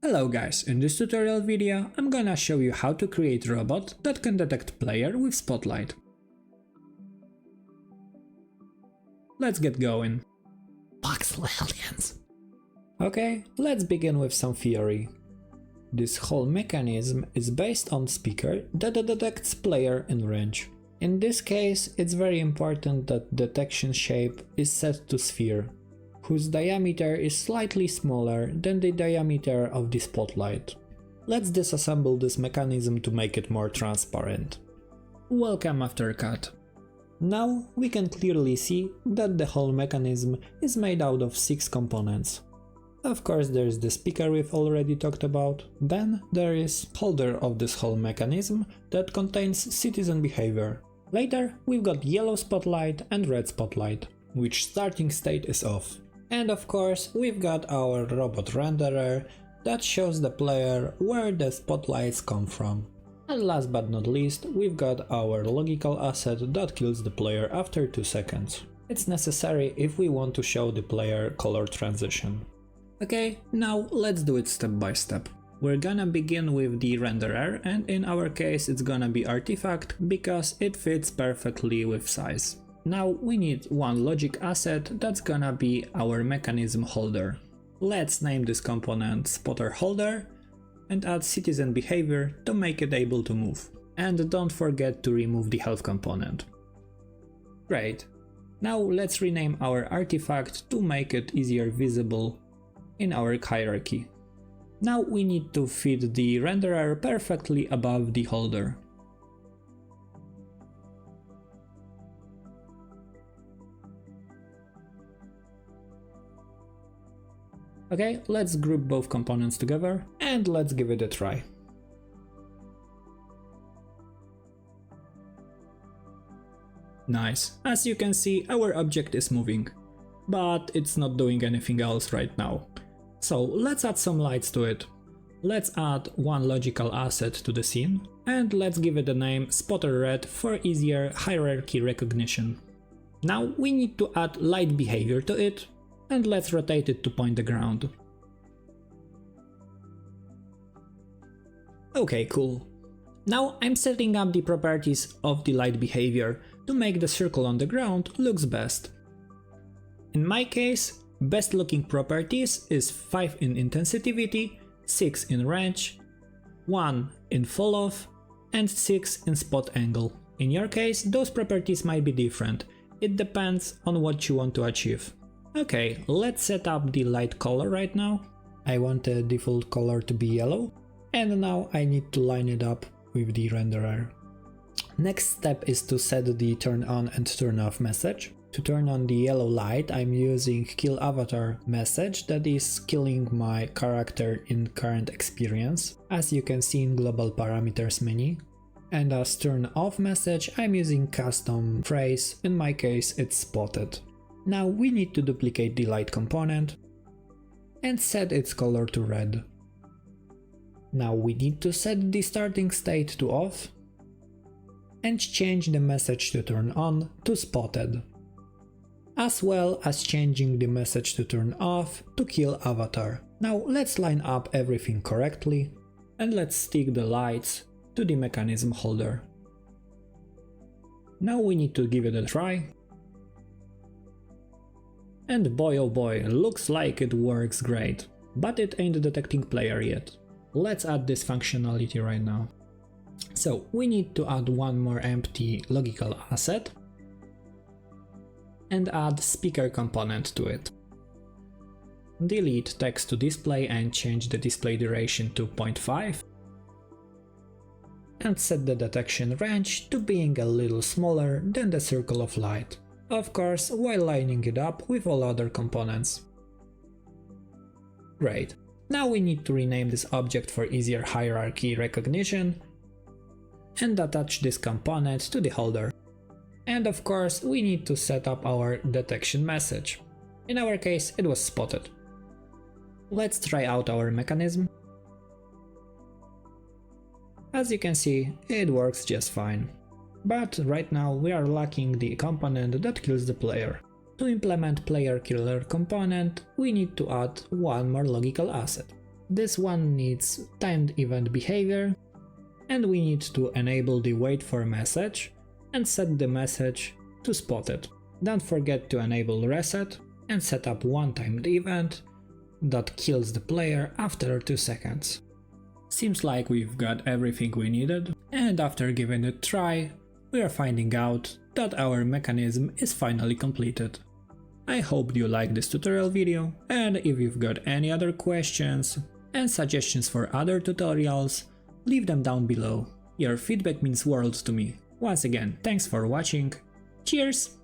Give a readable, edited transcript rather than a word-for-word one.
Hello guys, in this tutorial video I'm gonna show you how to create a robot that can detect player with Spotlight. Let's get going. Voxel aliens. Okay, let's begin with some theory. This whole mechanism is based on speaker that detects player in range. In this case, it's very important that detection shape is set to sphere, whose diameter is slightly smaller than the diameter of the spotlight. Let's disassemble this mechanism to make it more transparent. Welcome after cut. Now we can clearly see that the whole mechanism is made out of 6 components. Of course there's the speaker we've already talked about, then there is holder of this whole mechanism that contains citizen behavior. Later we've got yellow spotlight and red spotlight, which starting state is off. And of course we've got our robot renderer that shows the player where the spotlights come from. And last but not least, we've got our logical asset that kills the player after 2 seconds. It's necessary if we want to show the player color transition. Okay, now let's do it step by step. We're gonna begin with the renderer, and in our case it's gonna be artifact because it fits perfectly with size. Now we need one logic asset that's gonna be our mechanism holder. Let's name this component spotter holder and add citizen behavior to make it able to move. And don't forget to remove the health component. Great. Now let's rename our artifact to make it easier visible in our hierarchy. Now we need to fit the renderer perfectly above the holder. Okay, let's group both components together and let's give it a try. Nice. As you can see, our object is moving, but it's not doing anything else right now. So let's add some lights to it. Let's add one logical asset to the scene and let's give it the name Spotter Red for easier hierarchy recognition. Now we need to add light behavior to it and let's rotate it to point the ground. Okay, cool. Now I'm setting up the properties of the light behavior to make the circle on the ground looks best. In my case, best looking properties is 5 in intensivity, 6 in range, 1 in fall off, and 6 in spot angle. In your case, those properties might be different. It depends on what you want to achieve. Okay, let's set up the light color right now. I want the default color to be yellow, and now I need to line it up with the renderer. Next step is to set the turn on and turn off message. To turn on the yellow light, I'm using kill avatar message that is killing my character in current experience, as you can see in global parameters menu. And as turn off message, I'm using custom phrase, in my case it's spotted. Now we need to duplicate the light component and set its color to red. Now we need to set the starting state to off and change the message to turn on to spotted, as well as changing the message to turn off to kill avatar. Now let's line up everything correctly and let's stick the lights to the mechanism holder. Now we need to give it a try. And boy oh boy, looks like it works great, but it ain't detecting player yet. Let's add this functionality right now. So we need to add one more empty logical asset and add speaker component to it. Delete text to display and change the display duration to 0.5 and set the detection range to being a little smaller than the circle of light. Of course, while lining it up with all other components. Great. Now we need to rename this object for easier hierarchy recognition and attach this component to the holder. And of course, we need to set up our detection message. In our case, it was spotted. Let's try out our mechanism. As you can see, it works just fine. But right now we are lacking the component that kills the player. To implement player killer component, we need to add one more logical asset. This one needs timed event behavior, and we need to enable the wait for message and set the message to spotted. Don't forget to enable reset and set up one timed event that kills the player after 2 seconds. Seems like we've got everything we needed, and after giving it a try, we are finding out that our mechanism is finally completed. I hope you liked this tutorial video, and if you've got any other questions and suggestions for other tutorials, leave them down below. Your feedback means world to me. Once again, thanks for watching. Cheers!